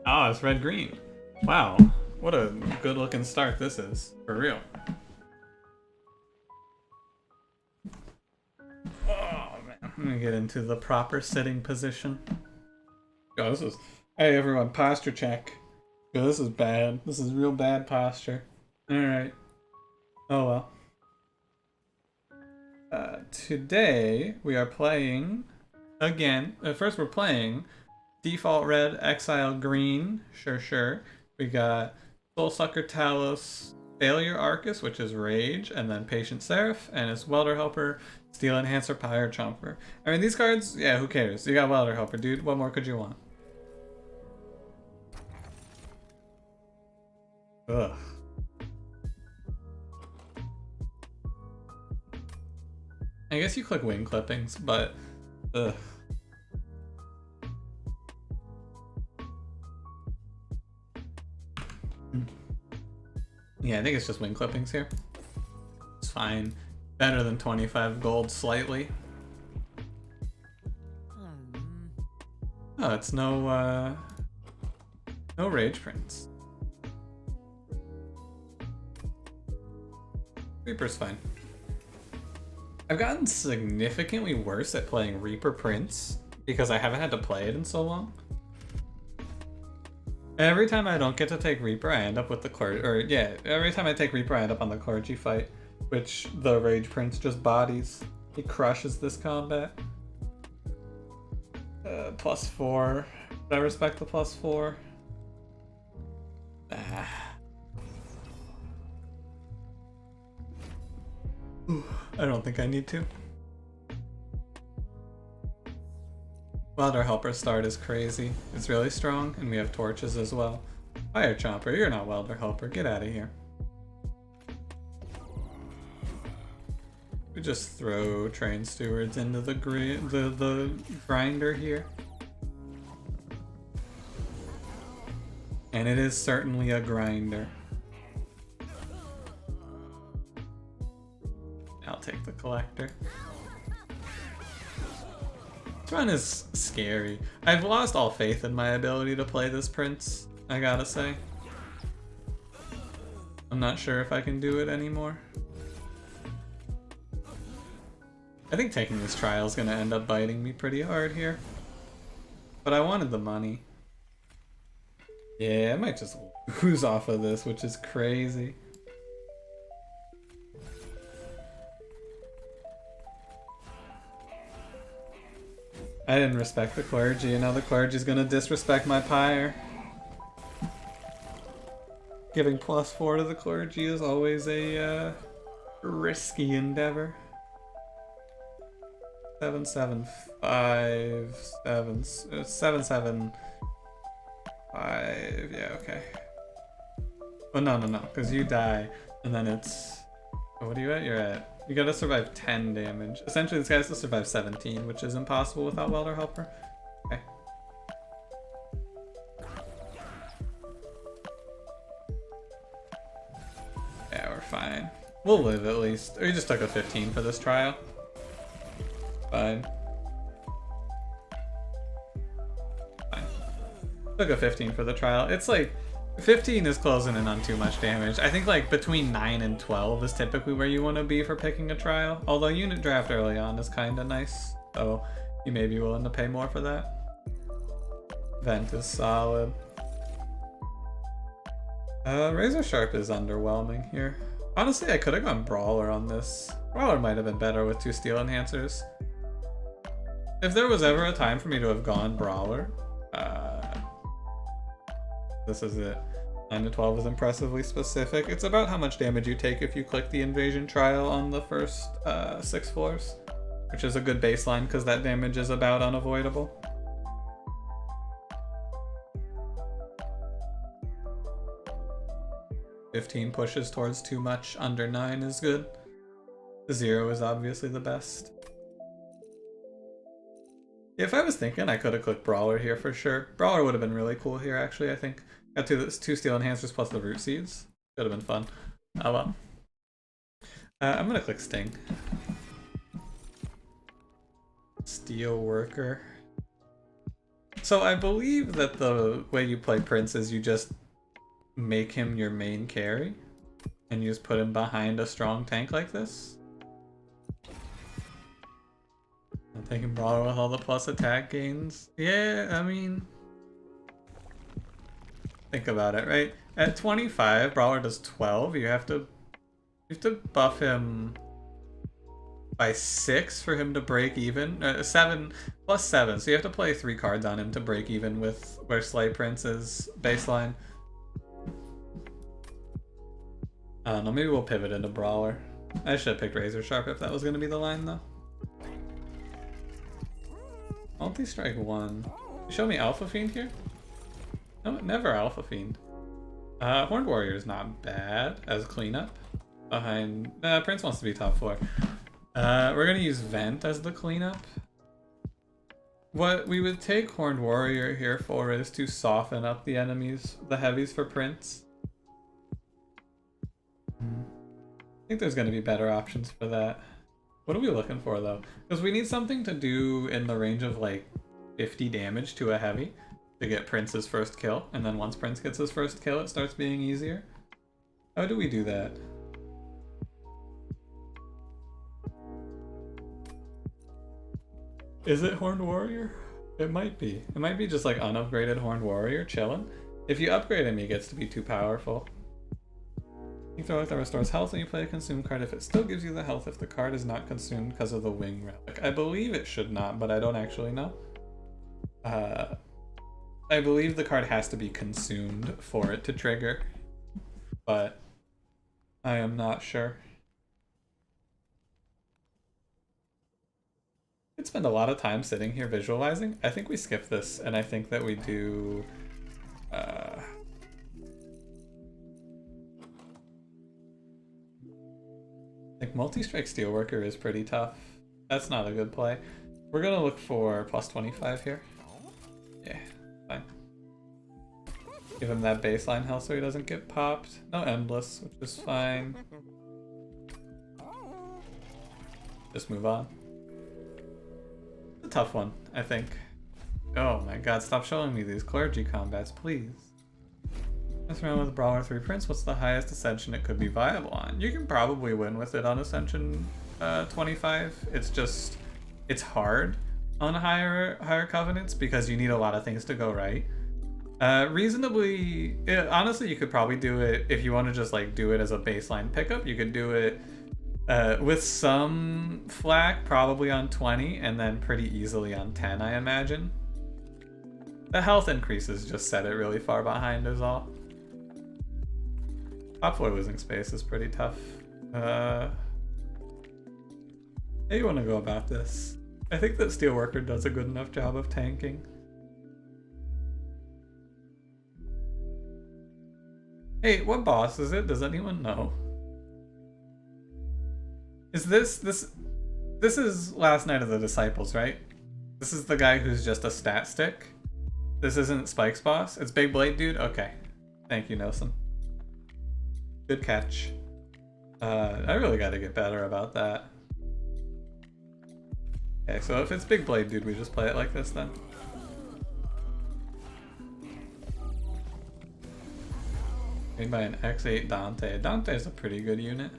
Oh, it's red-green. Wow, what a good-looking start this is, for real. Oh man, I'm gonna get into the proper sitting position. Oh, this is... Hey everyone, posture check. Yo, this is bad. This is real bad posture. Alright. Oh well. Today, we are playing... Again, first we're playing Default Red, Exile Green. Sure. We got Soulsucker Talos, Failure Arcus, which is Rage, and then Patient Seraph, and it's Welder Helper, Steel Enhancer, Pyre Chomper. I mean, these cards, yeah, who cares? You got Welder Helper, dude. What more could you want? Ugh. I guess you click wing clippings, but ugh. Yeah, I think it's just wing clippings here. It's fine. Better than 25 gold slightly. Oh, it's no rage prints. Reaper's fine. I've gotten significantly worse at playing Reaper prints because I haven't had to play it in so long. Every time I don't get to take Reaper, I end up with the clergy. Or yeah, every time I take Reaper, I end up on the clergy fight, which the Rage Prince just bodies. He crushes this combat. +4. Did I respect the +4? I don't think I need to. Welder Helper start is crazy. It's really strong, and we have torches as well. Fire Chomper, you're not Welder Helper. Get out of here. We just throw Train Stewards into the grinder here. And it is certainly a grinder. I'll take the collector. This run is scary. I've lost all faith in my ability to play this prince, I gotta say. I'm not sure if I can do it anymore. I think taking this trial is gonna end up biting me pretty hard here. But I wanted the money. Yeah, I might just lose off of this, which is crazy. I didn't respect the clergy, and now the clergy's gonna disrespect my pyre. Giving +4 to the clergy is always a risky endeavor. 775 775. Yeah, okay. Oh no, because you die, and then it's... What are you at? You're at... You gotta survive 10 damage. Essentially, this guy has to survive 17, which is impossible without Welder Helper. Okay. Yeah, we're fine. We'll live at least. We just took a 15 for this trial. Fine. Took a 15 for the trial. It's like 15 is closing in on too much damage. I think like between 9 and 12 is typically where you want to be for picking a trial. Although unit draft early on is kind of nice, so you may be willing to pay more for that. Vent is solid. Razor Sharp is underwhelming here. Honestly, I could have gone Brawler on this. Brawler might have been better with 2 Steel Enhancers. If there was ever a time for me to have gone Brawler, this is it. 9 to 12 is impressively specific. It's about how much damage you take if you click the invasion trial on the first 6 floors, which is a good baseline because that damage is about unavoidable. $15 pushes towards too much, under 9 is good. The 0 is obviously the best. If I was thinking, I could have clicked Brawler here for sure. Brawler would have been really cool here, actually, I think. Got 2 Steel Enhancers plus the Root Seeds. Could have been fun. Oh well. I'm gonna click Sting. Steel Worker. So I believe that the way you play Prince is you just make him your main carry, and you just put him behind a strong tank like this. I'm taking Brawler with all the plus attack gains. Yeah, I mean, think about it, right? At 25, Brawler does 12. You have to buff him by 6 for him to break even. 7 plus 7, so you have to play 3 cards on him to break even with where Slay Prince is baseline. I don't know, maybe we'll pivot into Brawler. I should have picked Razor Sharp if that was going to be the line, though. Multi-strike 1. You show me Alpha Fiend here? No, never Alpha Fiend. Horned Warrior is not bad as cleanup. Behind... Prince wants to be top 4. We're going to use Vent as the cleanup. What we would take Horned Warrior here for is to soften up the enemies, the heavies for Prince. I think there's going to be better options for that. What are we looking for, though? Because we need something to do in the range of, like, 50 damage to a heavy to get Prince's first kill. And then once Prince gets his first kill, it starts being easier. How do we do that? Is it Horned Warrior? It might be. It might be just, like, unupgraded Horned Warrior chilling. If you upgrade him, he gets to be too powerful. You throw it that restores health when you play a consumed card if it still gives you the health if the card is not consumed because of the wing relic. I believe it should not, but I don't actually know. I believe the card has to be consumed for it to trigger, but I am not sure. I'd spend a lot of time sitting here visualizing. I think we skip this, and I think that we do... like, multi-strike Steelworker is pretty tough. That's not a good play. We're gonna look for plus 25 here. Yeah, fine. Give him that baseline health so he doesn't get popped. No Endless, which is fine. Just move on. It's a tough one, I think. Oh my god, stop showing me these clergy combats, please. Mess around with Brawler 3 Prince, what's the highest Ascension it could be viable on? You can probably win with it on Ascension 25. It's just, it's hard on higher Covenants because you need a lot of things to go right. Reasonably, honestly, you could probably do it, if you want to just like do it as a baseline pickup, you could do it with some flack, probably on 20, and then pretty easily on 10, I imagine. The health increases just set it really far behind is all. Top 4 losing space is pretty tough. How do you want to go about this? I think that Steelworker does a good enough job of tanking. Hey, what boss is it? Does anyone know? Is this is Last Night of the Disciples, right? This is the guy who's just a stat stick? This isn't Spike's boss? It's Big Blade Dude? Okay. Thank you, Nelson. Good catch. I really gotta get better about that. Okay, so if it's Big Blade Dude, we just play it like this then. Made by an X8 Dante. Dante's a pretty good unit.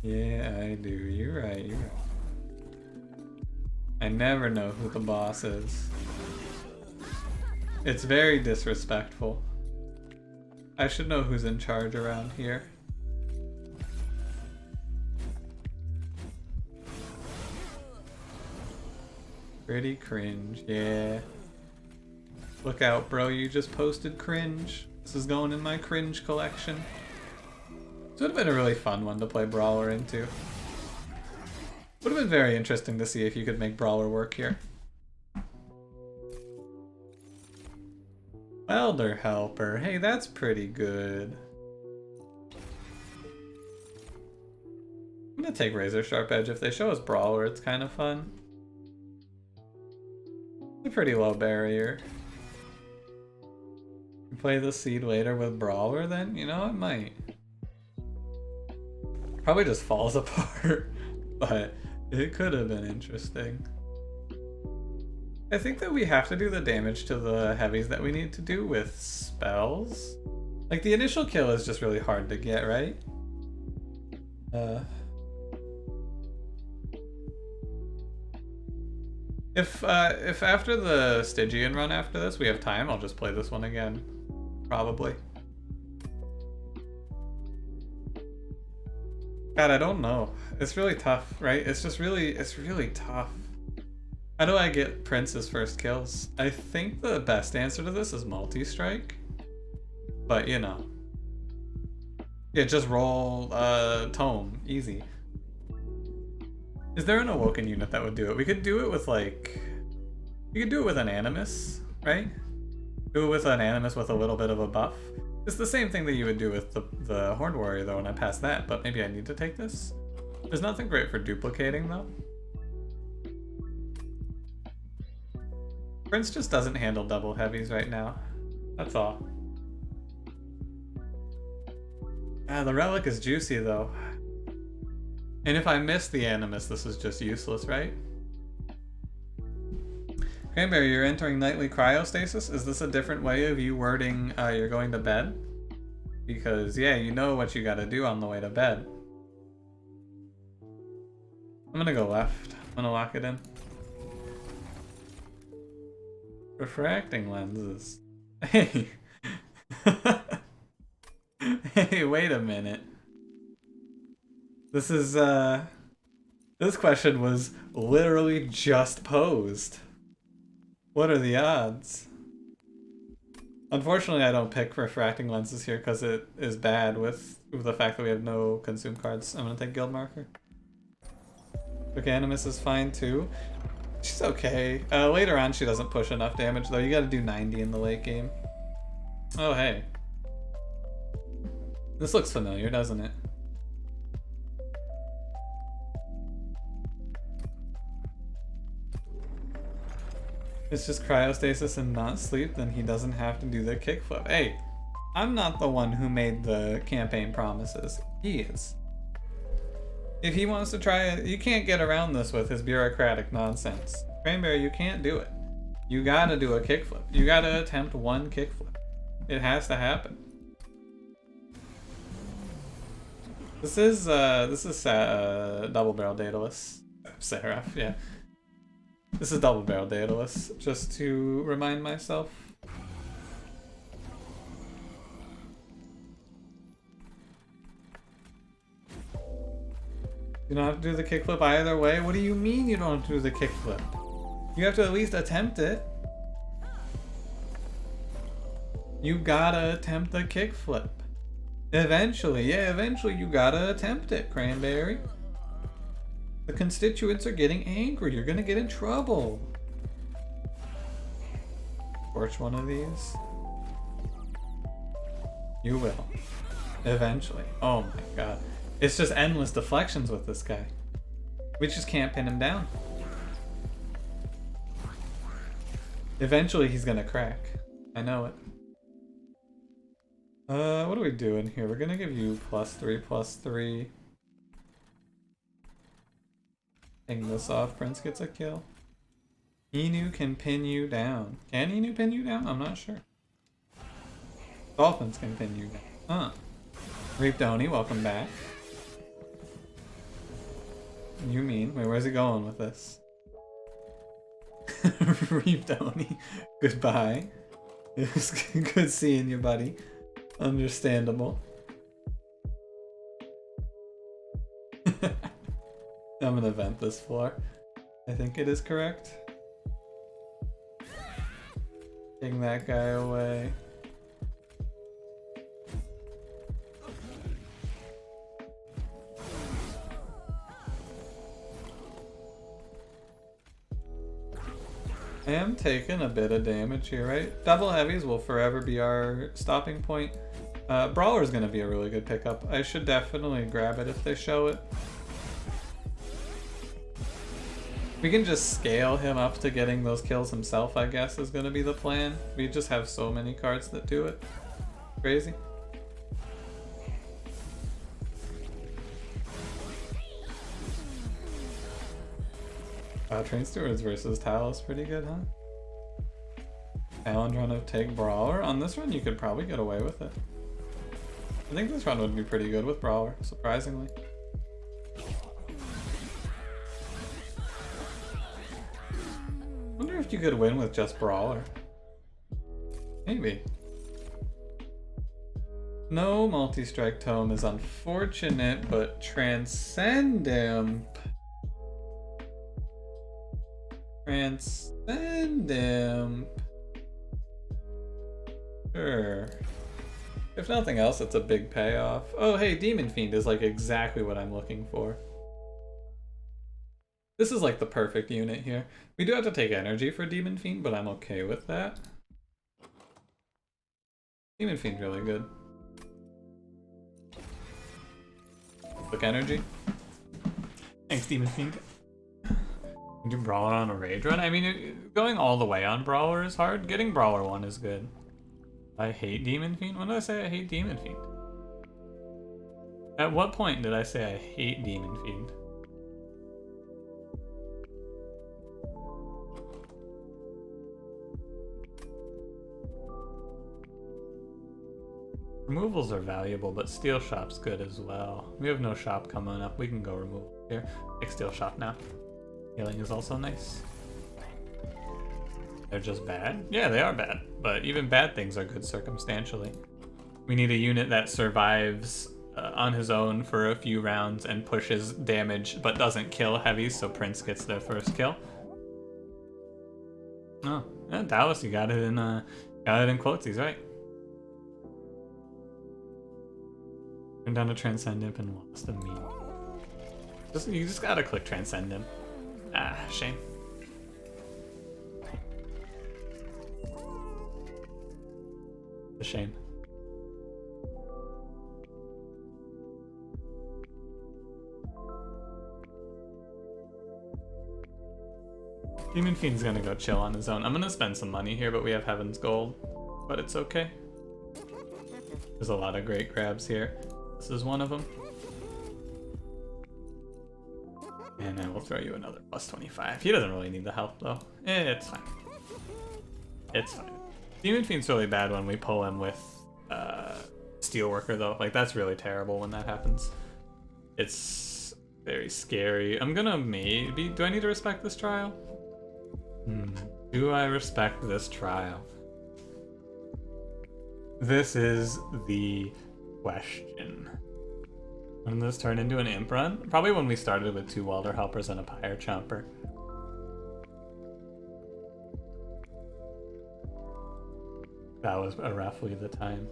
Yeah, I do. You're right, you're right. I never know who the boss is. It's very disrespectful. I should know who's in charge around here. Pretty cringe, yeah. Look out, bro, you just posted cringe. This is going in my cringe collection. This would have been a really fun one to play Brawler into. Would have been very interesting to see if you could make Brawler work here. Welder Helper, hey, that's pretty good. I'm gonna take Razor Sharp Edge. If they show us Brawler, it's kind of fun. It's a pretty low barrier. Play the seed later with Brawler then? You know, it might. Probably just falls apart, but it could have been interesting. I think that we have to do the damage to the heavies that we need to do with spells. Like, the initial kill is just really hard to get, right? If after the Stygian run after this we have time, I'll just play this one again. Probably. God, I don't know. It's really tough, right? It's really tough. How do I get Prince's first kills? I think the best answer to this is multi-strike. But, you know. Yeah, just roll Tome. Easy. Is there an Awoken unit that would do it? We could do it with, like... You could do it with an Animus, right? Do it with an Animus with a little bit of a buff. It's the same thing that you would do with the Horned Warrior, though, when I pass that, but maybe I need to take this. There's nothing great for duplicating, though. Prince just doesn't handle double heavies right now. That's all. Ah, the Relic is juicy, though. And if I miss the Animus, this is just useless, right? Cranberry, you're entering nightly cryostasis? Is this a different way of you wording you're going to bed? Because, yeah, you know what you gotta do on the way to bed. I'm gonna go left. I'm gonna lock it in. Refracting lenses. Hey! Hey, wait a minute. This is, this question was literally just posed. What are the odds? Unfortunately, I don't pick refracting lenses here because it is bad with the fact that we have no consume cards. I'm gonna take Guild Marker. Okay, Animus is fine too. She's okay. Later on, she doesn't push enough damage though. You gotta do 90 in the late game. Oh, hey. This looks familiar, doesn't it? It's just cryostasis and not sleep, then he doesn't have to do the kickflip. Hey, I'm not the one who made the campaign promises. He is. If he wants to try it, you can't get around this with his bureaucratic nonsense. Cranberry, you can't do it. You gotta do a kickflip. You gotta attempt one kickflip. It has to happen. This is double barrel Daedalus. Seraph, yeah. This is double barrel Daedalus, just to remind myself. You don't have to do the kickflip either way? What do you mean you don't have to do the kickflip? You have to at least attempt it. You gotta attempt the kickflip. Eventually, yeah, eventually you gotta attempt it, Cranberry. The constituents are getting angry. You're gonna get in trouble. Torch one of these. You will. Eventually. Oh my god. It's just endless deflections with this guy. We just can't pin him down. Eventually he's gonna crack. I know it. What are we doing here? We're gonna give you +3/+3. Hang this off, Prince gets a kill. Inu can pin you down. Can Inu pin you down? I'm not sure. Dolphins can pin you down. Huh. Reap Donny, welcome back. You mean? Wait, where's he going with this? Reap Donny, goodbye. It was good seeing you, buddy. Understandable. I'm gonna vent this floor. I think it is correct. Taking that guy away. I am taking a bit of damage here, right? Double heavies will forever be our stopping point. Brawler is gonna be a really good pickup. I should definitely grab it if they show it. We can just scale him up to getting those kills himself, I guess, is gonna be the plan. We just have so many cards that do it. Crazy. Train Stewards versus Talos, pretty good, huh? Challenge run of take Brawler. On this run, you could probably get away with it. I think this run would be pretty good with Brawler, surprisingly. Wonder if you could win with just Brawler. Maybe. No multi-strike tome is unfortunate, but Transcendimp. Transcendimp. Sure. If nothing else, it's a big payoff. Oh, hey, Demon Fiend is like exactly what I'm looking for. This is like the perfect unit here. We do have to take energy for Demon Fiend, but I'm okay with that. Demon Fiend's really good. Click energy. Thanks, Demon Fiend. Do Brawler on a rage run? I mean, going all the way on Brawler is hard. Getting Brawler 1 is good. I hate Demon Fiend? When did I say I hate Demon Fiend? At what point did I say I hate Demon Fiend? Removals are valuable, but Steel Shop's good as well. We have no shop coming up. We can go remove here. Take Steel Shop now. Healing is also nice. They're just bad? Yeah, they are bad. But even bad things are good circumstantially. We need a unit that survives on his own for a few rounds and pushes damage but doesn't kill heavies, so Prince gets their first kill. Oh, yeah, Dallas, you got it in quotes, he's right. Turned down to Transcendimp and lost a meat. You just gotta click Transcendimp. Ah, shame. A shame. Demon Fiend's gonna go chill on his own. I'm gonna spend some money here, but we have Heaven's Gold. But it's okay. There's a lot of great grabs here. This is one of them. And I will throw you another plus 25. He doesn't really need the help though. It's fine. It's fine. Demon Fiend's really bad when we pull him with Steelworker though. Like that's really terrible when that happens. It's very scary. I'm gonna maybe... Do I need to respect this trial? Do I respect this trial? This is the question. When does this turn into an imp run? Probably when we started with 2 Welder Helpers and a Pyre Chomper. That was roughly the time.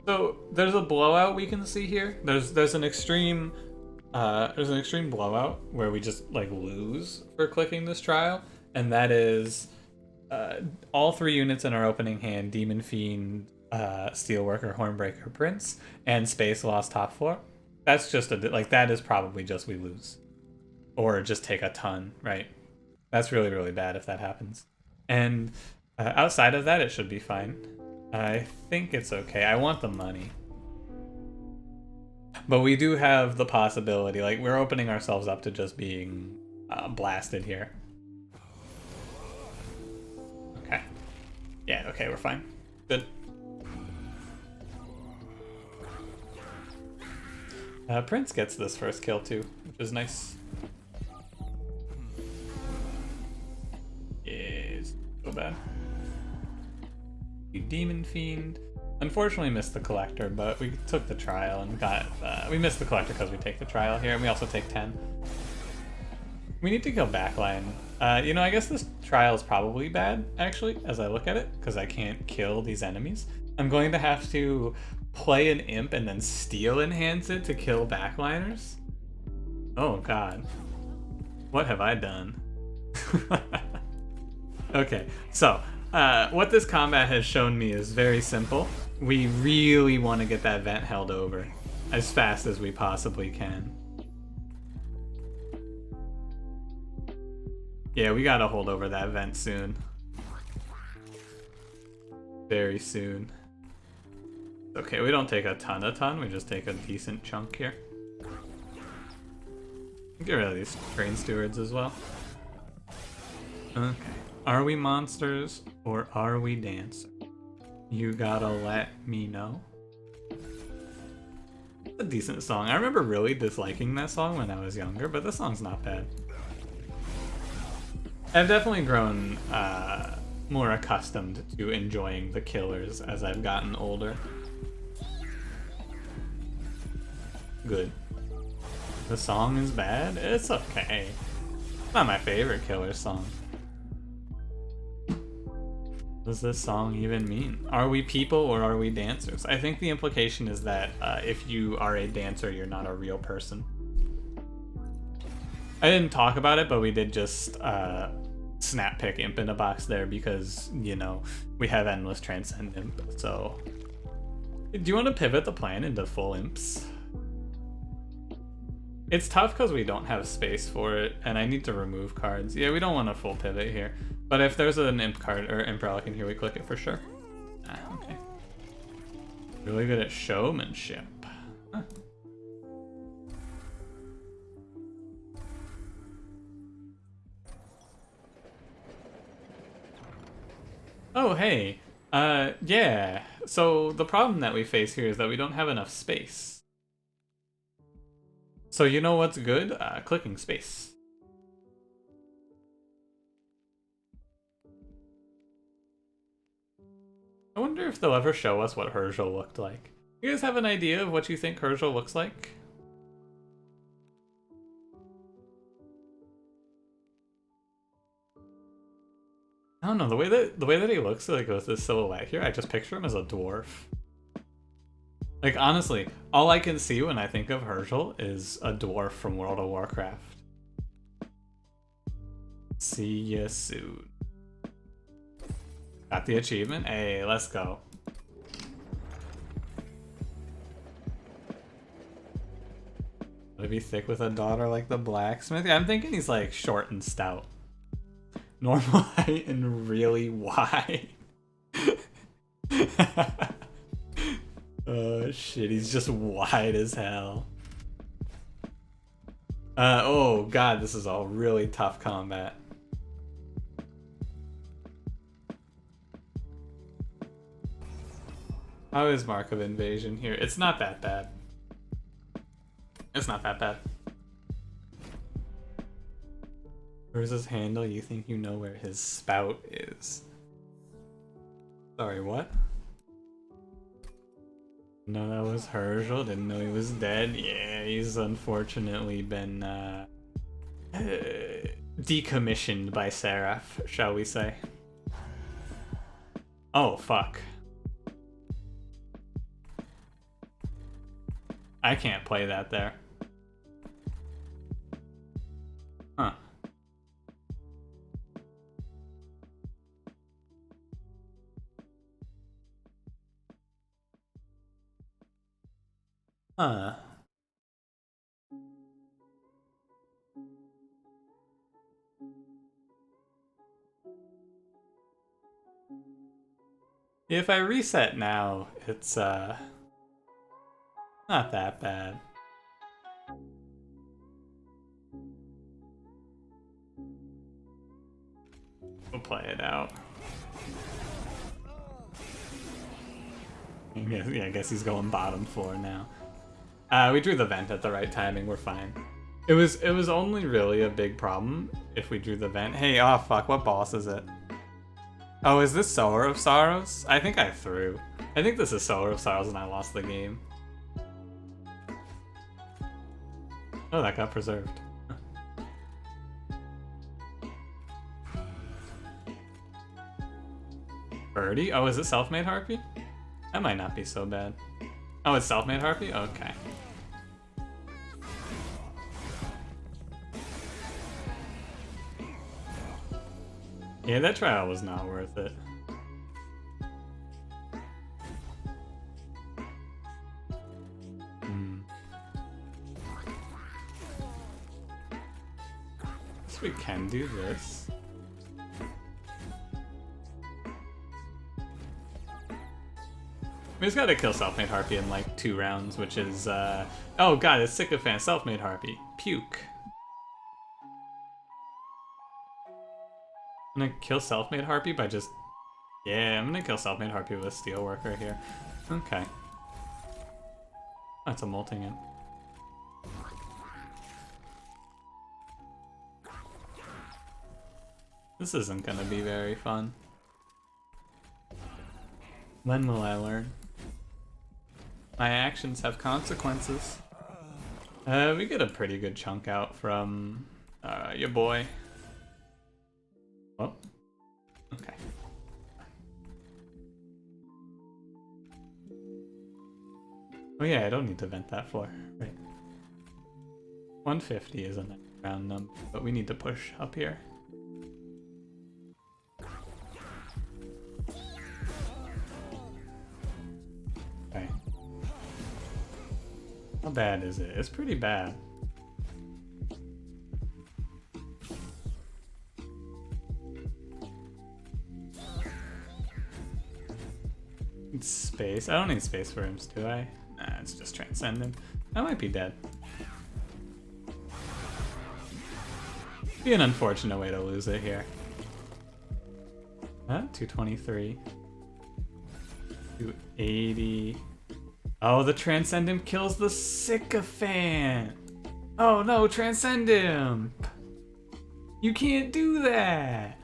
So there's a blowout we can see here. There's an extreme blowout where we just like lose for clicking this trial, and that is all 3 units in our opening hand: Demon Fiend, Steelworker, Hornbreaker, Prince, and Space Lost top 4. That's just that is probably just we lose, or just take a ton, right? That's really, really bad if that happens. And outside of that, it should be fine. I think it's okay. I want the money. But we do have the possibility, like we're opening ourselves up to just being blasted here. Okay. Yeah, okay, we're fine. Good. Prince gets this first kill too, which is nice. Is so bad. Demon Fiend. Unfortunately missed the Collector, but we took the trial and got... we missed the Collector because we take the trial here, and we also take 10. We need to kill backline. You know, I guess this trial is probably bad, actually, as I look at it, because I can't kill these enemies. I'm going to have to play an imp and then steel enhance it to kill backliners. Oh god. What have I done? Okay, so what this combat has shown me is very simple. We really want to get that vent held over as fast as we possibly can. Yeah, we gotta hold over that vent soon. Very soon. Okay, we don't take a ton, we just take a decent chunk here. Get rid of these train stewards as well. Okay. Are we monsters or are we dancers? You gotta let me know. It's a decent song. I remember really disliking that song when I was younger, but this song's not bad. I've definitely grown more accustomed to enjoying the killers as I've gotten older. Good. The song is bad? It's okay. It's not my favorite killer song. What does this song even mean? Are we people or are we dancers? I think the implication is that if you are a dancer, you're not a real person. I didn't talk about it, but we did just snap pick Imp in a box there because, you know, we have endless transcend Imp, so... Do you want to pivot the plan into full Imps? It's tough because we don't have space for it, and I need to remove cards. Yeah, we don't want a full pivot here. But if there's an Imp card or Imp Relic in here, we click it for sure. Ah, okay. Really good at showmanship. Huh. Oh, hey. Yeah. So the problem that we face here is that we don't have enough space. So you know what's good? Clicking space. I wonder if they'll ever show us what Herschel looked like. You guys have an idea of what you think Herschel looks like? I don't know, the way that he looks like with this silhouette here, I just picture him as a dwarf. Like, honestly, all I can see when I think of Herschel is a dwarf from World of Warcraft. See ya soon. Got the achievement? Hey, let's go. Would it be thick with a daughter like the blacksmith? Yeah, I'm thinking he's like short and stout. Normal height and really wide. Oh shit, he's just wide as hell. Oh god, this is all really tough combat. How is Mark of Invasion here? It's not that bad. It's not that bad. Where's his handle? You think you know where his spout is. Sorry, what? No, that was Herschel. Didn't know he was dead. Yeah, he's unfortunately been decommissioned by Seraph, shall we say. Oh, fuck. I can't play that there. Huh. Huh. If I reset now, it's not that bad. We'll play it out. Yeah, I guess he's going bottom floor now. We drew the vent at the right timing, we're fine. It was only really a big problem if we drew the vent. Hey, oh fuck, what boss is it? Oh, is this Sower of Sorrows? I think I threw. I think this is Sower of Sorrows and I lost the game. Oh, that got preserved. Birdie? Oh, is it Self-Made Harpy? That might not be so bad. Oh, it's Self-Made Harpy? Okay. Yeah, that trial was not worth it. So we can do this. We just gotta kill Self-Made Harpy in like 2 rounds, which is, oh god, it's Sycophant, Self-Made Harpy. Puke. I'm gonna kill Self-Made Harpy by just... Yeah, I'm gonna kill Self-Made Harpy with Steelworker here. Okay. That's a molting it. This isn't gonna be very fun. When will I learn? My actions have consequences. We get a pretty good chunk out from your boy. Oh, okay. Oh yeah, I don't need to vent that floor. Right. 150 is a nice round number, but we need to push up here. Okay. How bad is it? It's pretty bad. It's space. I don't need space for imps, do I? Nah, it's just transcendent. I might be dead. Be an unfortunate way to lose it here. 223. 280. Oh, the Transcendent kills the Sycophant! Oh no, Transcendent! You can't do that!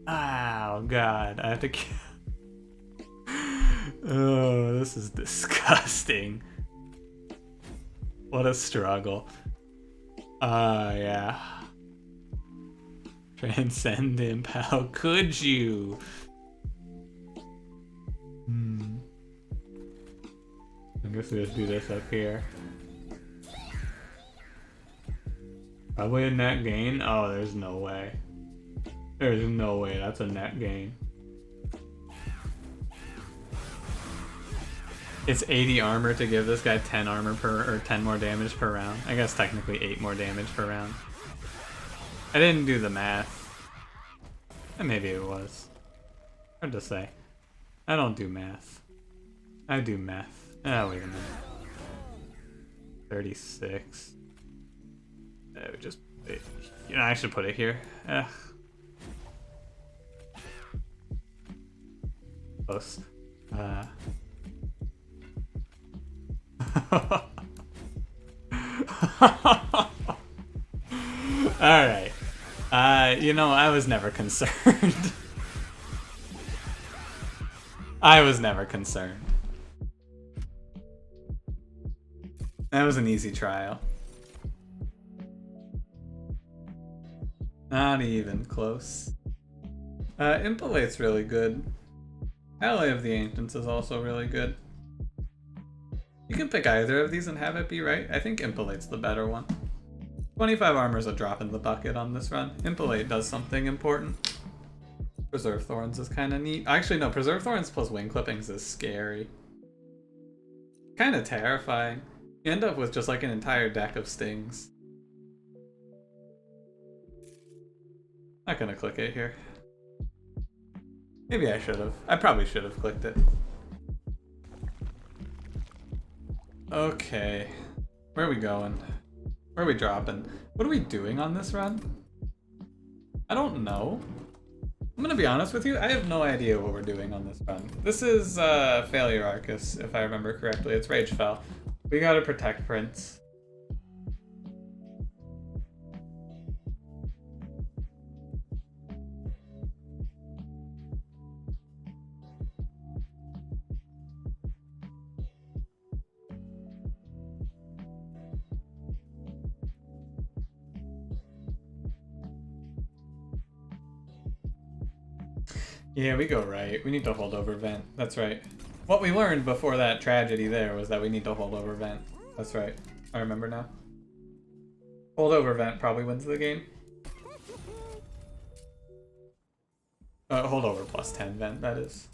Oh god, I have to kill. Oh, this is disgusting. What a struggle. Yeah. Transcendent, how could you? I guess we just do this up here. Probably a net gain? Oh, there's no way. There's no way that's a net gain. It's 80 armor to give this guy 10 armor per, or 10 more damage per round. I guess technically 8 more damage per round. I didn't do the math. And maybe it was. Hard to say. I don't do math. I do math. Oh, wait a minute. 36. I would just put it, you know, I should put it here. Close. Alright. You know, I was never concerned. I was never concerned. That was an easy trial. Not even close. Impalate's really good. Ally of the Ancients is also really good. You can pick either of these and have it be right. I think Impalate's the better one. 25 armor is a drop in the bucket on this run. Impalate does something important. Preserve Thorns is kind of neat. Actually, no, Preserve Thorns plus Wing Clippings is scary. Kind of terrifying. You end up with just like an entire deck of stings. Not gonna click it here. Maybe I should have. I probably should have clicked it. Okay. Where are we going? Where are we dropping? What are we doing on this run? I don't know. I'm gonna be honest with you, I have no idea what we're doing on this run. This is Failure Arcus, if I remember correctly. It's Ragefell. We gotta protect Prince. Yeah, we go right. We need to hold over vent. That's right. What we learned before that tragedy there was that we need to hold over vent. That's right. I remember now. Hold over vent probably wins the game. Hold over plus 10 vent, that is.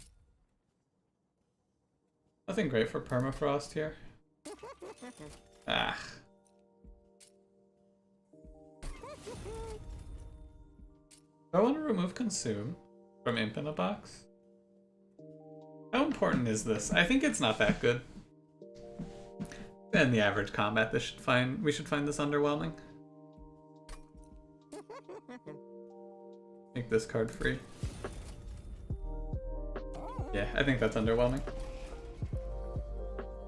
Nothing great for permafrost here. Ah. Do I want to remove consume from Imp in a box? How important is this? I think it's not that good. In the average combat, we should find this underwhelming. Make this card free. Yeah, I think that's underwhelming.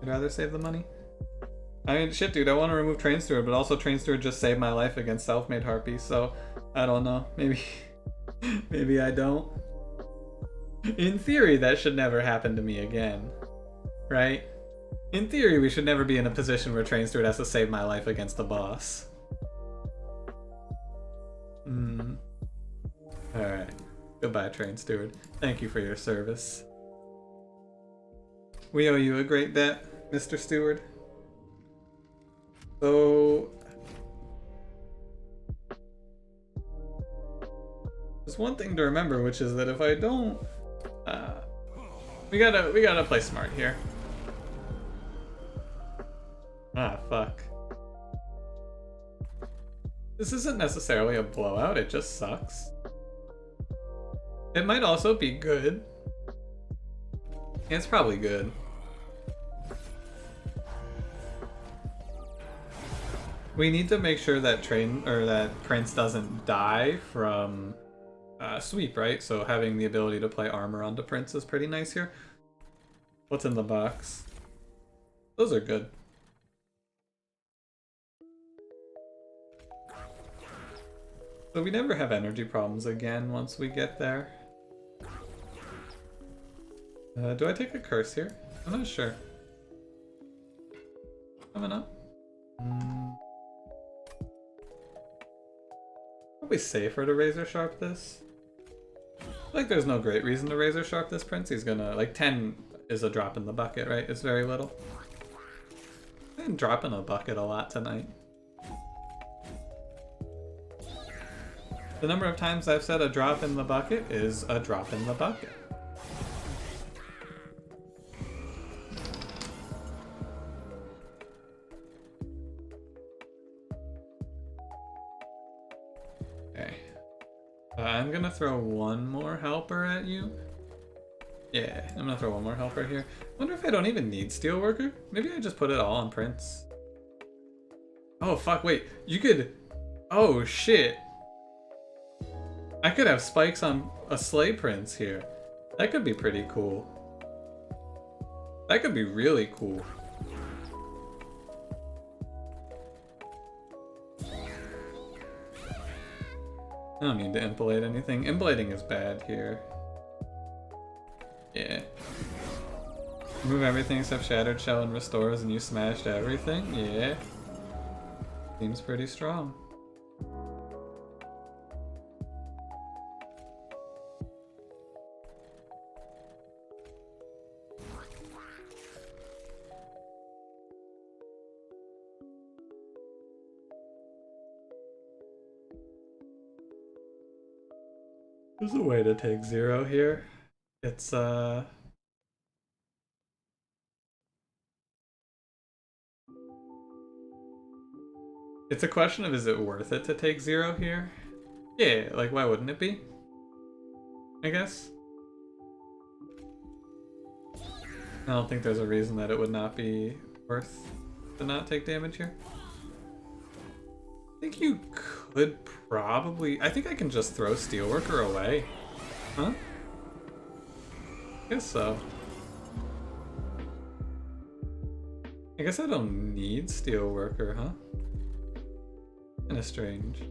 I'd rather save the money. I mean, shit, dude, I want to remove Train Steward, but also Train Steward just saved my life against Self-Made Harpy, so I don't know. Maybe, maybe I don't. In theory, that should never happen to me again, right? In theory, we should never be in a position where Train Steward has to save my life against the boss. Alright. Goodbye, Train Steward. Thank you for your service. We owe you a great debt, Mr. Steward. So... there's one thing to remember, which is that if I don't... we gotta play smart here. Ah, fuck. This isn't necessarily a blowout, it just sucks. It might also be good. It's probably good. We need to make sure that that Prince doesn't die from sweep, right? So having the ability to play armor onto Prince is pretty nice here. What's in the box? Those are good. So we never have energy problems again once we get there. Do I take a curse here? I'm not sure. Coming up. Probably safer to razor sharp this. Like there's no great reason to razor sharp this Prince. He's gonna, like 10 is a drop in the bucket, right? It's very little. I didn't drop in a bucket a lot tonight. The number of times I've said a drop in the bucket is a drop in the bucket. Okay. I'm gonna throw one more helper at you. Yeah, I'm gonna throw one more helper here. Wonder if I don't even need Steelworker? Maybe I just put it all on Prince. Oh fuck, wait. You could... oh shit. I could have spikes on a Slay Prince here. That could be pretty cool. That could be really cool. I don't need to impolate anything. Impolating is bad here. Yeah. Remove everything except Shattered Shell and Restores and you smashed everything? Yeah. Seems pretty strong. There's a way to take 0 here. It's it's a question of is it worth it to take 0 here? Yeah, like why wouldn't it be? I guess. I don't think there's a reason that it would not be worth to not take damage here. I think you could probably... I think I can just throw Steelworker away. Huh? Guess so. I guess I don't need Steelworker, huh? Kinda strange.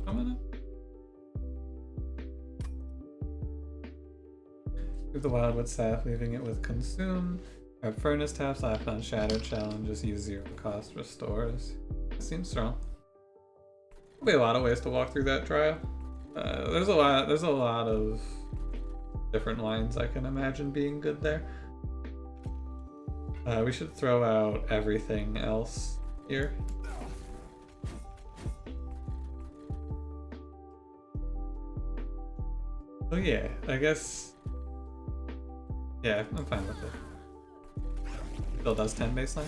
Coming up. Give the Wildwood Staff, leaving it with Consume. Grab Furnace Tap, slap on Shattered Shell, and just use 0 cost restores. Seems strong. There'll be a lot of ways to walk through that trial. There's a lot of different lines I can imagine being good there. We should throw out everything else here. Oh yeah, I guess... yeah, I'm fine with it. Still does 10 baseline.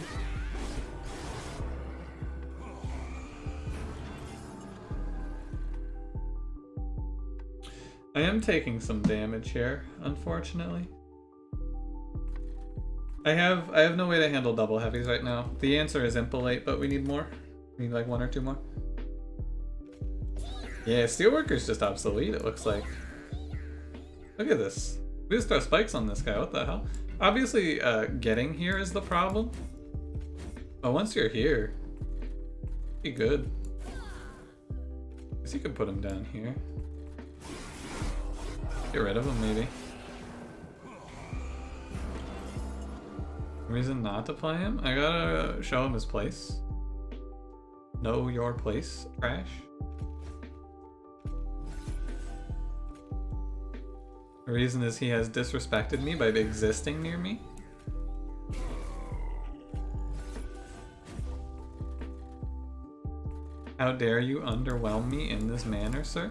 I am taking some damage here, unfortunately. I have no way to handle double heavies right now. The answer is Impolate, but we need more. We need like 1 or 2 more. Yeah, Steelworker's just obsolete, it looks like. Look at this. We just throw spikes on this guy, what the hell? Obviously, getting here is the problem. But once you're here, be good. Guess you could put him down here. Get rid of him, maybe. Reason not to play him? I gotta show him his place. Know your place, trash. The reason is he has disrespected me by existing near me. How dare you underwhelm me in this manner, sir?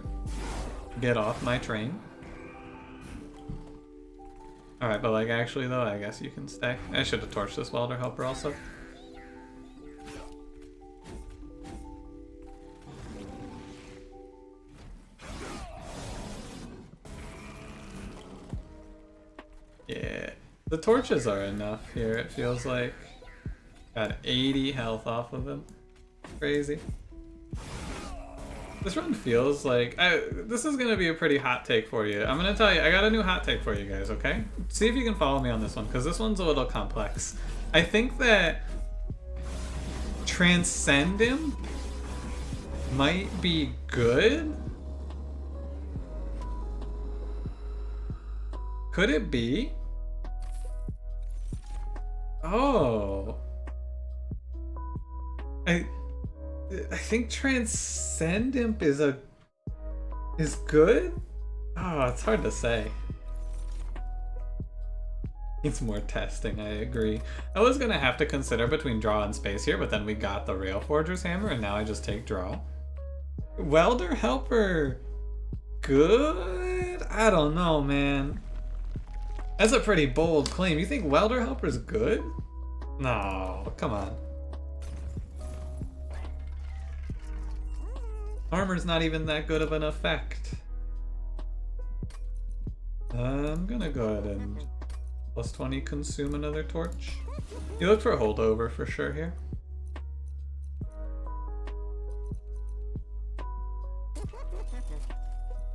Get off my train. Alright, but like actually though, I guess you can stay. I should have torched this welder helper also. Yeah, the torches are enough here, it feels like. Got 80 health off of him. Crazy. This run feels like... this is going to be a pretty hot take for you. I'm going to tell you, I got a new hot take for you guys, okay? See if you can follow me on this one, because this one's a little complex. I think that Transcend him might be good. Could it be? Oh. I think Transcendent is good? Oh, it's hard to say. Needs more testing, I agree. I was gonna have to consider between draw and space here, but then we got the Railforger's Hammer and now I just take draw. Welder Helper good? I don't know, man. That's a pretty bold claim. You think Welder Helper's good? No, come on. Armor's not even that good of an effect. I'm gonna go ahead and plus 20 consume another torch. You look for a holdover for sure here.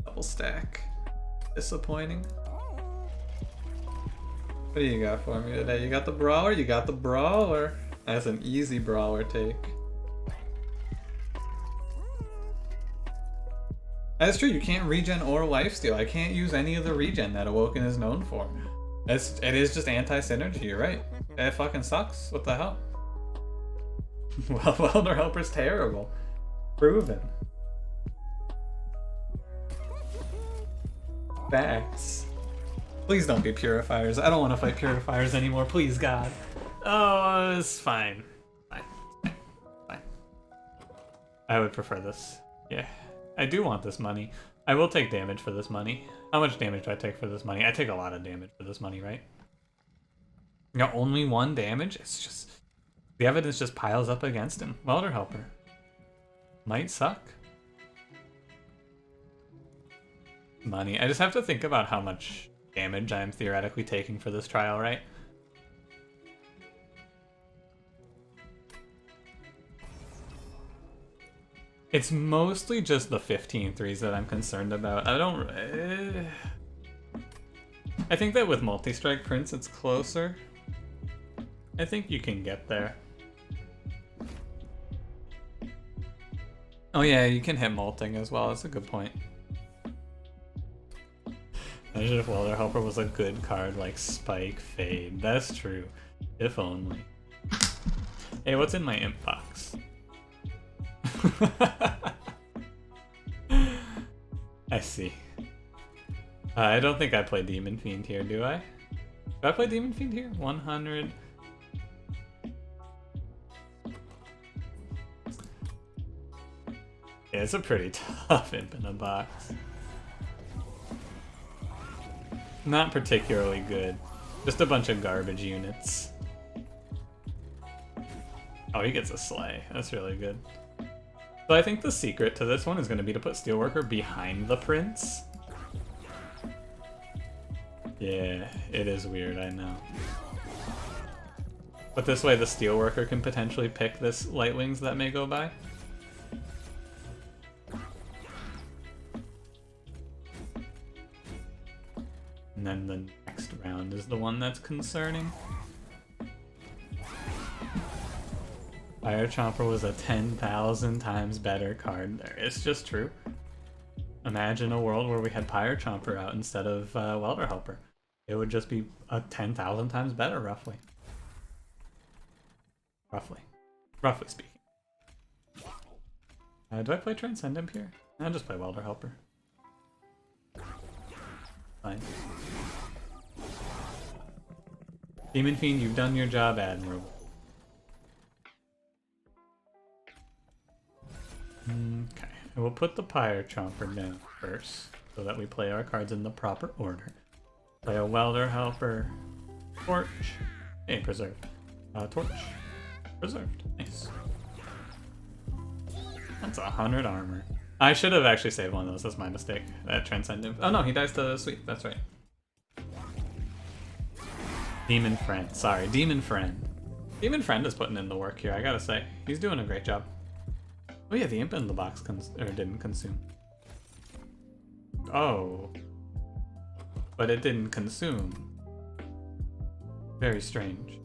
Double stack. Disappointing. What do you got for me today? You got the Brawler? You got the Brawler. That's an easy Brawler take. That's true, you can't regen or lifesteal. I can't use any of the regen that Awoken is known for. It is just anti-synergy, you're right. It fucking sucks. What the hell? Well, Welder Helper's terrible. Proven. Facts. Please don't be Purifiers. I don't want to fight Purifiers anymore, please God. Oh, it's fine. Fine. I would prefer this. Yeah. I do want this money. I will take damage for this money. How much damage do I take for this money? I take a lot of damage for this money, right? You got only 1 damage? It's just... the evidence just piles up against him. Welder Helper. Might suck. Money. I just have to think about how much damage I'm theoretically taking for this trial, right? It's mostly just the 15 threes that I'm concerned about. I don't... I think that with multi-strike Prince it's closer. I think you can get there. Oh yeah, you can hit molting as well, that's a good point. Imagine if Welder Helper was a good card like Spike, Fade. That's true. If only. Hey, what's in my imp box? I see. I don't think I play Demon Fiend here, do I? Do I play Demon Fiend here? 100. Yeah, it's a pretty tough imp in a box. Not particularly good. Just a bunch of garbage units. Oh, he gets a Slay. That's really good. So I think the secret to this one is going to be to put Steelworker behind the Prince. Yeah, it is weird, I know. But this way the Steelworker can potentially pick this Light Wings that may go by. And then the next round is the one that's concerning. Fire Chomper was a 10,000 times better card there. It's just true. Imagine a world where we had Pyre Chomper out instead of Welder Helper. It would just be a 10,000 times better, roughly. Roughly speaking. Do I play Transcendent here? I'll just play Welder Helper. Fine. Demon Fiend, you've done your job admirable. Okay, we'll put the Pyre Chomper down first, so that we play our cards in the proper order. Play a Welder Helper, Torch, hey, preserved. Torch, preserved, nice. That's 100 armor. I should have actually saved one of those, that's my mistake. That Transcendent. Oh no, he dies to sweep, that's right. Demon Friend, sorry, Demon Friend. Demon Friend is putting in the work here, I gotta say. He's doing a great job. Oh yeah, the imp in the box didn't consume. Oh. But it didn't consume. Very strange.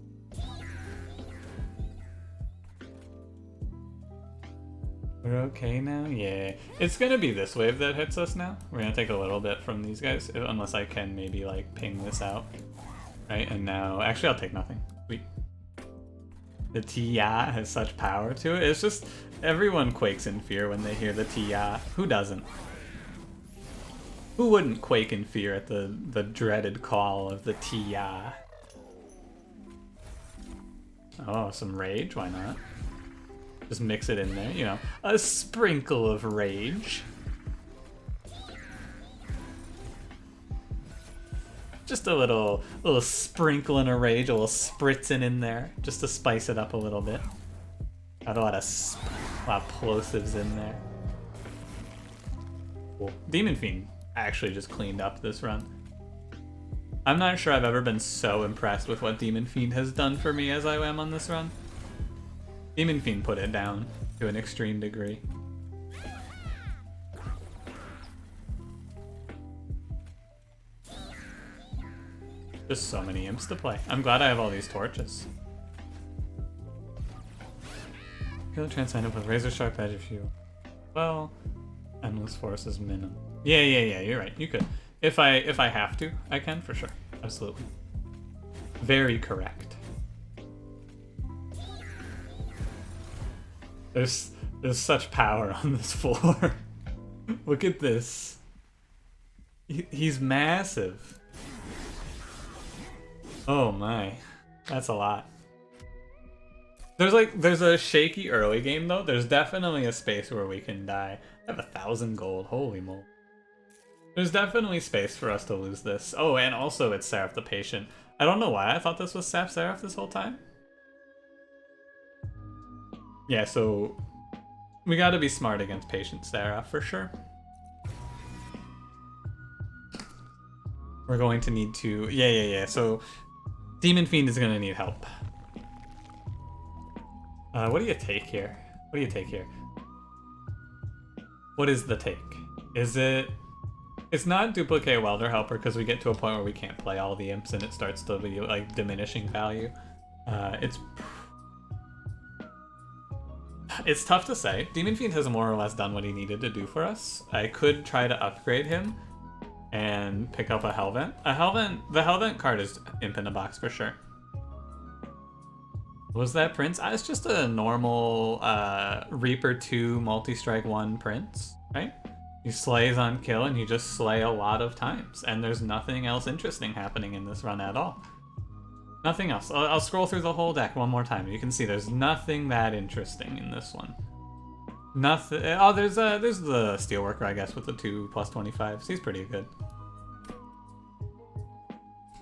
We're okay now? Yeah. It's gonna be this wave that hits us now. We're gonna take a little bit from these guys, unless I can maybe like ping this out. Right, and now, actually I'll take nothing. Sweet. The Tia has such power to it. It's just, everyone quakes in fear when they hear the Tia. Who doesn't? Who wouldn't quake in fear at the dreaded call of the Tia? Oh, some rage, why not? Just mix it in there, you know, a sprinkle of rage. Just a little sprinkling of rage, a little spritzing in there, just to spice it up a little bit. Got a lot of plosives in there. Cool. Demon Fiend actually just cleaned up this run. I'm not sure I've ever been so impressed with what Demon Fiend has done for me as I am on this run. Demon Fiend put it down to an extreme degree. Just so many imps to play. I'm glad I have all these torches. Kill Transcendent with Razor Sharp Edge if you... Well, Endless Force is minimum. Yeah, you're right. You could. If I have to, I can for sure. Absolutely. Very correct. There's such power on this floor. Look at this. He's massive. Oh my, that's a lot. There's a shaky early game though. There's definitely a space where we can die. I have 1,000 gold, holy moly. There's definitely space for us to lose this. Oh, and also it's Seraph the Patient. I don't know why I thought this was Sap Seraph this whole time. Yeah, so we gotta be smart against Patient Seraph for sure. We're going to need to, yeah. So Demon Fiend is gonna need help. What do you take here? What do you take here? What is the take? Is it... It's not Duplicate Welder Helper because we get to a point where we can't play all the imps and it starts to be like diminishing value. It's tough to say. Demon Fiend has more or less done what he needed to do for us. I could try to upgrade him and pick up a Hellvent. The Hellvent card is imp in a box for sure. Was that Prince? It's just a normal Reaper 2 multi-strike 1 Prince, right? He slays on kill and you just slay a lot of times. And there's nothing else interesting happening in this run at all. Nothing else. I'll scroll through the whole deck one more time. You can see there's nothing that interesting in this one. Nothing. Oh, there's the Steelworker, I guess, with the 2+25s. He's pretty good.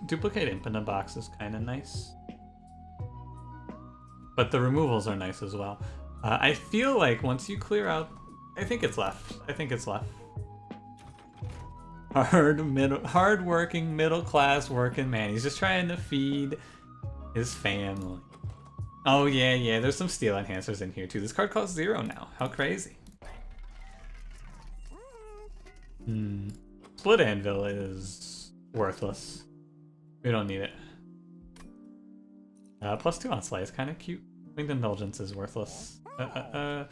Duplicate Imp in a box is kind of nice. But the removals are nice as well. I feel like once you clear out... I think it's left. Hard-working, middle-class working man. He's just trying to feed his family. Oh, yeah. There's some steel enhancers in here, too. This card costs 0 now. How crazy. Split Anvil is worthless. We don't need it. +2 on Slay is kind of cute. Winged Indulgence is worthless. Wonder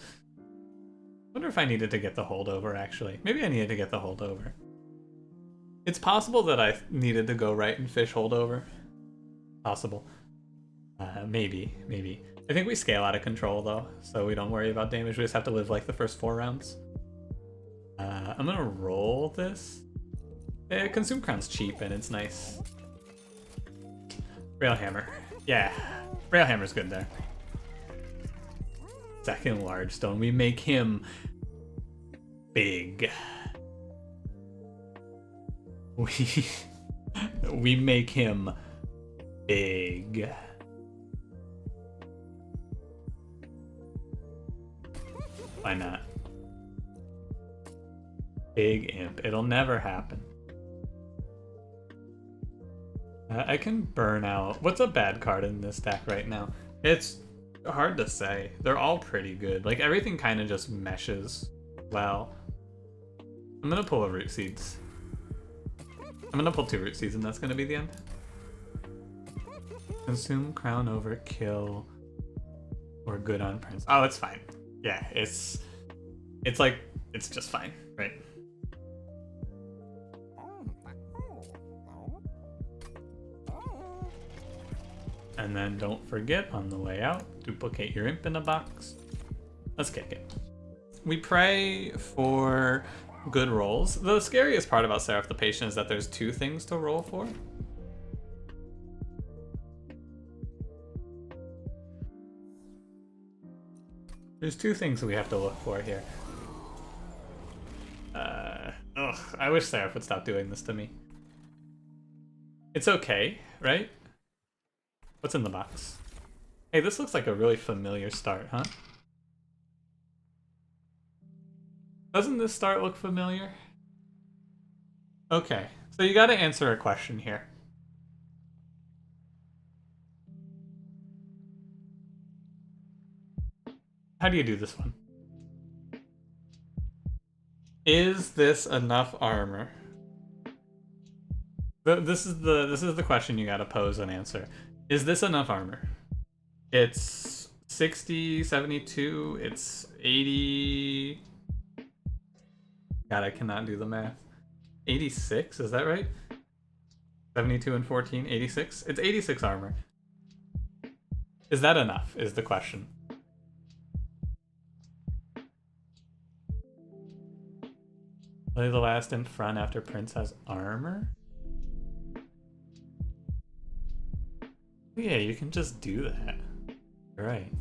if I needed to get the holdover, actually. Maybe I needed to get the holdover. It's possible that I needed to go right and fish holdover. Possible. Maybe. I think we scale out of control, though, so we don't worry about damage. We just have to live like the first 4 rounds. I'm gonna roll this. Consume Crown's cheap and it's nice. Railhammer. Yeah, Railhammer's good there. Second large stone. We make him big. We make him big. Why not? Big imp. It'll never happen. I can burn out. What's a bad card in this deck right now? It's hard to say. They're all pretty good. Like, everything kind of just meshes well. I'm gonna pull a Root Seeds. I'm gonna pull 2 Root Seeds and that's gonna be the end. Consume Crown over kill or good on Prince. Oh, it's fine. Yeah, it's like, it's just fine, right? And then don't forget, on the way out, duplicate your imp in a box. Let's kick it. We pray for good rolls. The scariest part about Seraph the Patient is that there's 2 things to roll for. There's 2 things that we have to look for here. I wish Seraph would stop doing this to me. It's okay, right? What's in the box? Hey, this looks like a really familiar start, huh? Doesn't this start look familiar? Okay, so you gotta answer a question here. How do you do this one? Is this enough armor? This is the question you gotta pose and answer. Is this enough armor? It's 60, 72, it's 80... God, I cannot do the math. 86, is that right? 72 and 14, 86? It's 86 armor. Is that enough, is the question. Play the last in front after Prince has armor? Yeah, you can just do that. Right.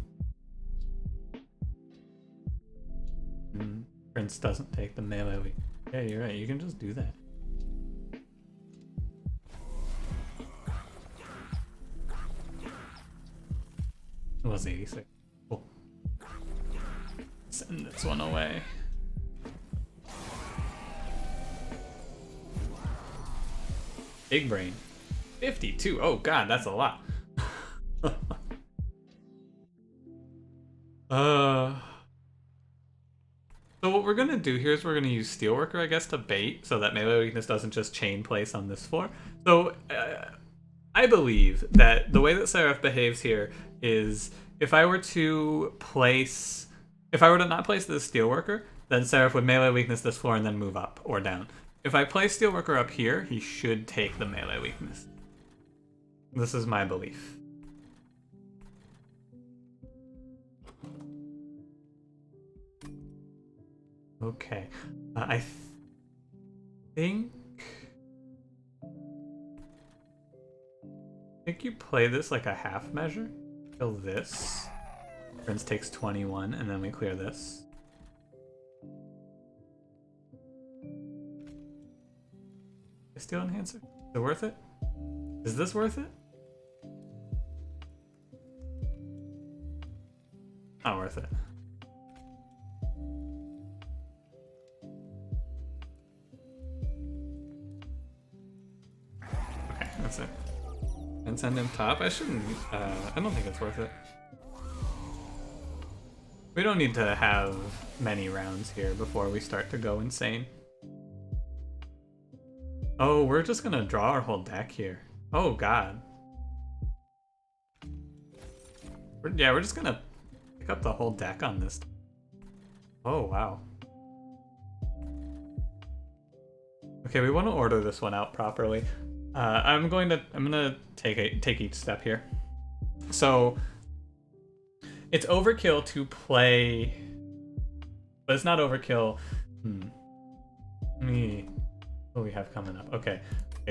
Prince doesn't take the melee weak. Yeah, you're right, you can just do that. It was 86. Cool. Send this one away. Big brain. 52. Oh god, that's a lot. So what we're gonna do here is we're gonna use Steelworker, I guess, to bait so that melee weakness doesn't just chain place on this floor. So I believe that the way that Seraph behaves here is if I were to not place the Steelworker, then Seraph would melee weakness this floor and then move up or down. If I place Steelworker up here, he should take the melee weakness. This is my belief. Okay. I think you play this like a half measure. Kill this. Prince takes 21, and then we clear this. Steel Enhancer? Is it worth it? Is this worth it? Not worth it. Okay, that's it. And send him top? I shouldn't, I don't think it's worth it. We don't need to have many rounds here before we start to go insane. Oh, we're just gonna draw our whole deck here. Oh god. We're just gonna pick up the whole deck on this. Oh wow. Okay, we want to order this one out properly. I'm gonna take each step here. So it's overkill to play, but it's not overkill. What do we have coming up? Okay,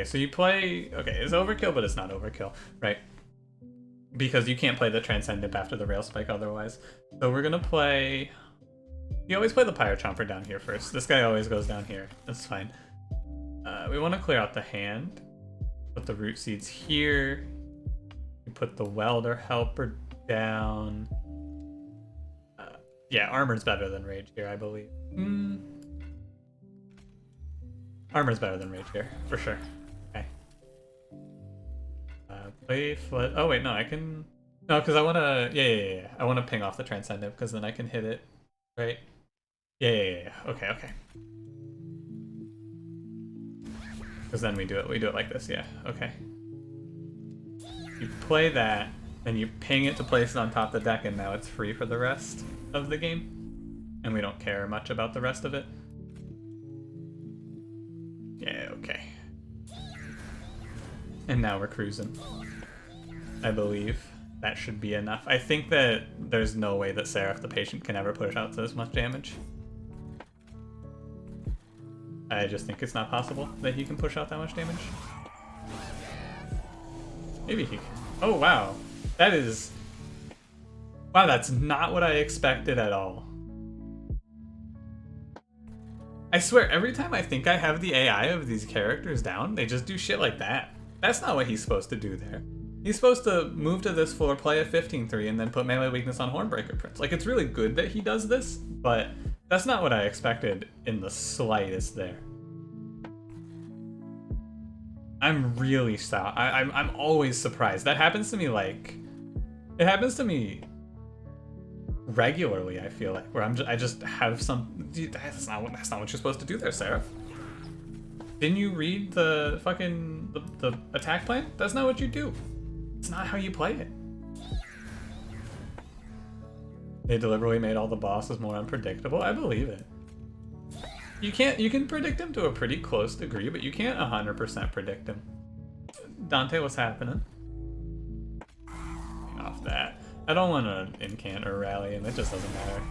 so you play. Okay, it's overkill, but it's not overkill, right? Because you can't play the Transcendent after the Rail Spike otherwise. So we're gonna play. You always play the Pyre Chomper down here first. This guy always goes down here. That's fine. We want to clear out the hand. Put the Root Seeds here. You put the Welder Helper down. Yeah, Armor's better than Rage here, I believe. Armor's better than Rage here, for sure. Okay. Play Flood. Oh wait, no, I can. No, because I want to. Yeah. I want to ping off the Transcendent because then I can hit it, right? Yeah. Okay. Because then we do it like this, yeah, okay. You play that, then you ping it to place it on top of the deck, and now it's free for the rest of the game. And we don't care much about the rest of it. Yeah, okay. And now we're cruising. I believe that should be enough. I think that there's no way that Seraph the Patient can ever push out this much damage. I just think it's not possible that he can push out that much damage. Maybe he can. Oh, wow. That is... Wow, that's not what I expected at all. I swear, every time I think I have the AI of these characters down, they just do shit like that. That's not what he's supposed to do there. He's supposed to move to this floor, play a 15-3, and then put melee weakness on Hornbreaker Prince. Like, it's really good that he does this, but that's not what I expected in the slightest there. I'm really sorry. I'm always surprised. That happens to me like... It happens to me regularly, I feel like, where I just have some... That's not what you're supposed to do there, Seraph. Didn't you read the fucking... the attack plan? That's not what you do. It's not how you play it. They deliberately made all the bosses more unpredictable. I believe it. You can predict him to a pretty close degree, but you can't 100% predict him. Dante, what's happening? Off that. I don't want to incant or rally him, it just doesn't matter.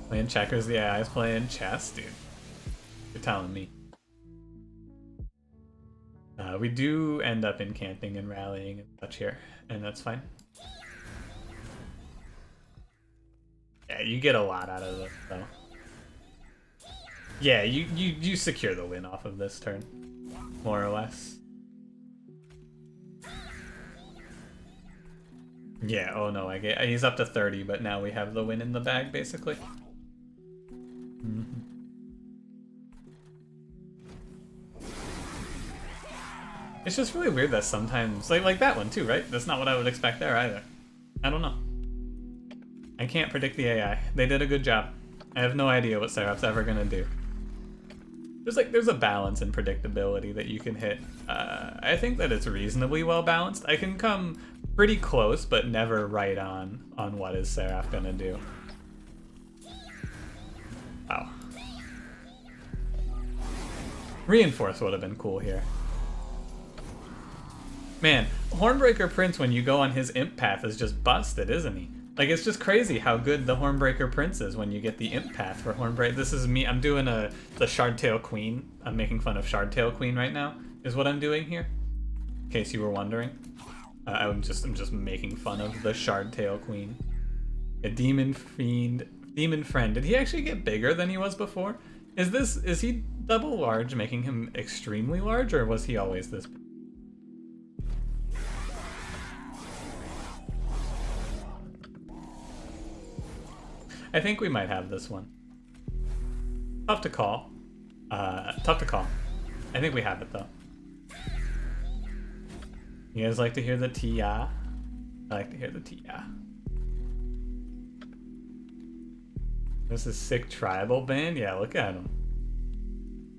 Playing checkers, the AI is playing chess, dude. You're telling me. We do end up incanting and rallying and such here, and that's fine. Yeah, you get a lot out of this, though. Yeah, you secure the win off of this turn, more or less. Yeah, oh no, he's up to 30, but now we have the win in the bag, basically. It's just really weird that sometimes, like that one too, right? That's not what I would expect there either. I don't know. I can't predict the AI. They did a good job. I have no idea what Seraph's ever gonna do. There's a balance and predictability that you can hit. I think that it's reasonably well balanced. I can come pretty close, but never right on what is Seraph gonna do. Wow. Reinforce would have been cool here. Man, Hornbreaker Prince, when you go on his imp path, is just busted, isn't he? Like, it's just crazy how good the Hornbreaker Prince is when you get the imp path for Hornbreaker. This is me. I'm doing the Shardtail Queen. I'm making fun of Shardtail Queen right now, is what I'm doing here. In case you were wondering. I'm just making fun of the Shardtail Queen. A Demon Fiend. Demon Friend. Did he actually get bigger than he was before? Is he double large, making him extremely large, or was he always this big? I think we might have this one. Tough to call. Tough to call. I think we have it though. You guys like to hear the tia? I like to hear the tia. This is sick tribal band? Yeah, look at him.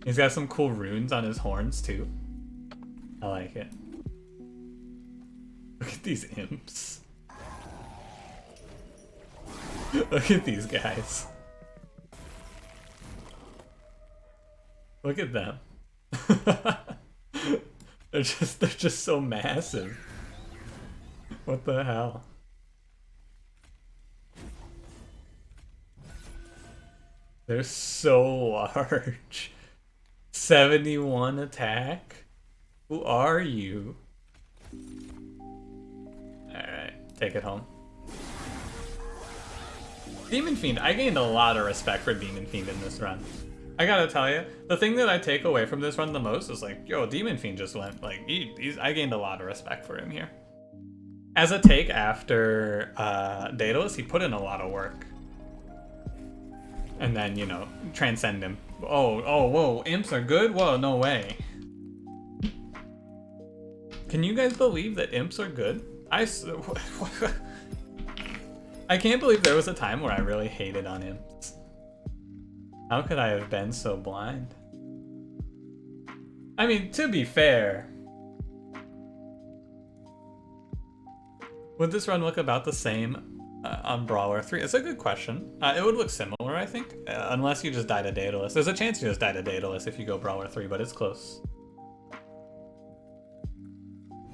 He's got some cool runes on his horns too. I like it. Look at these imps. Look at these guys. Look at them. they're just so massive. What the hell? They're so large. 71 attack? Who are you? Alright, take it home. Demon Fiend. I gained a lot of respect for Demon Fiend in this run. I gotta tell you, the thing that I take away from this run the most is like, yo, Demon Fiend just went, like, I gained a lot of respect for him here. As a take after Daedalus, he put in a lot of work. And then, you know, transcend him. Oh, whoa, imps are good? Whoa, no way. Can you guys believe that imps are good? I can't believe there was a time where I really hated on imps. How could I have been so blind? I mean, to be fair, would this run look about the same on Brawler 3? It's a good question. It would look similar, I think, unless you just died to Daedalus. There's a chance you just died to Daedalus if you go Brawler 3, but it's close.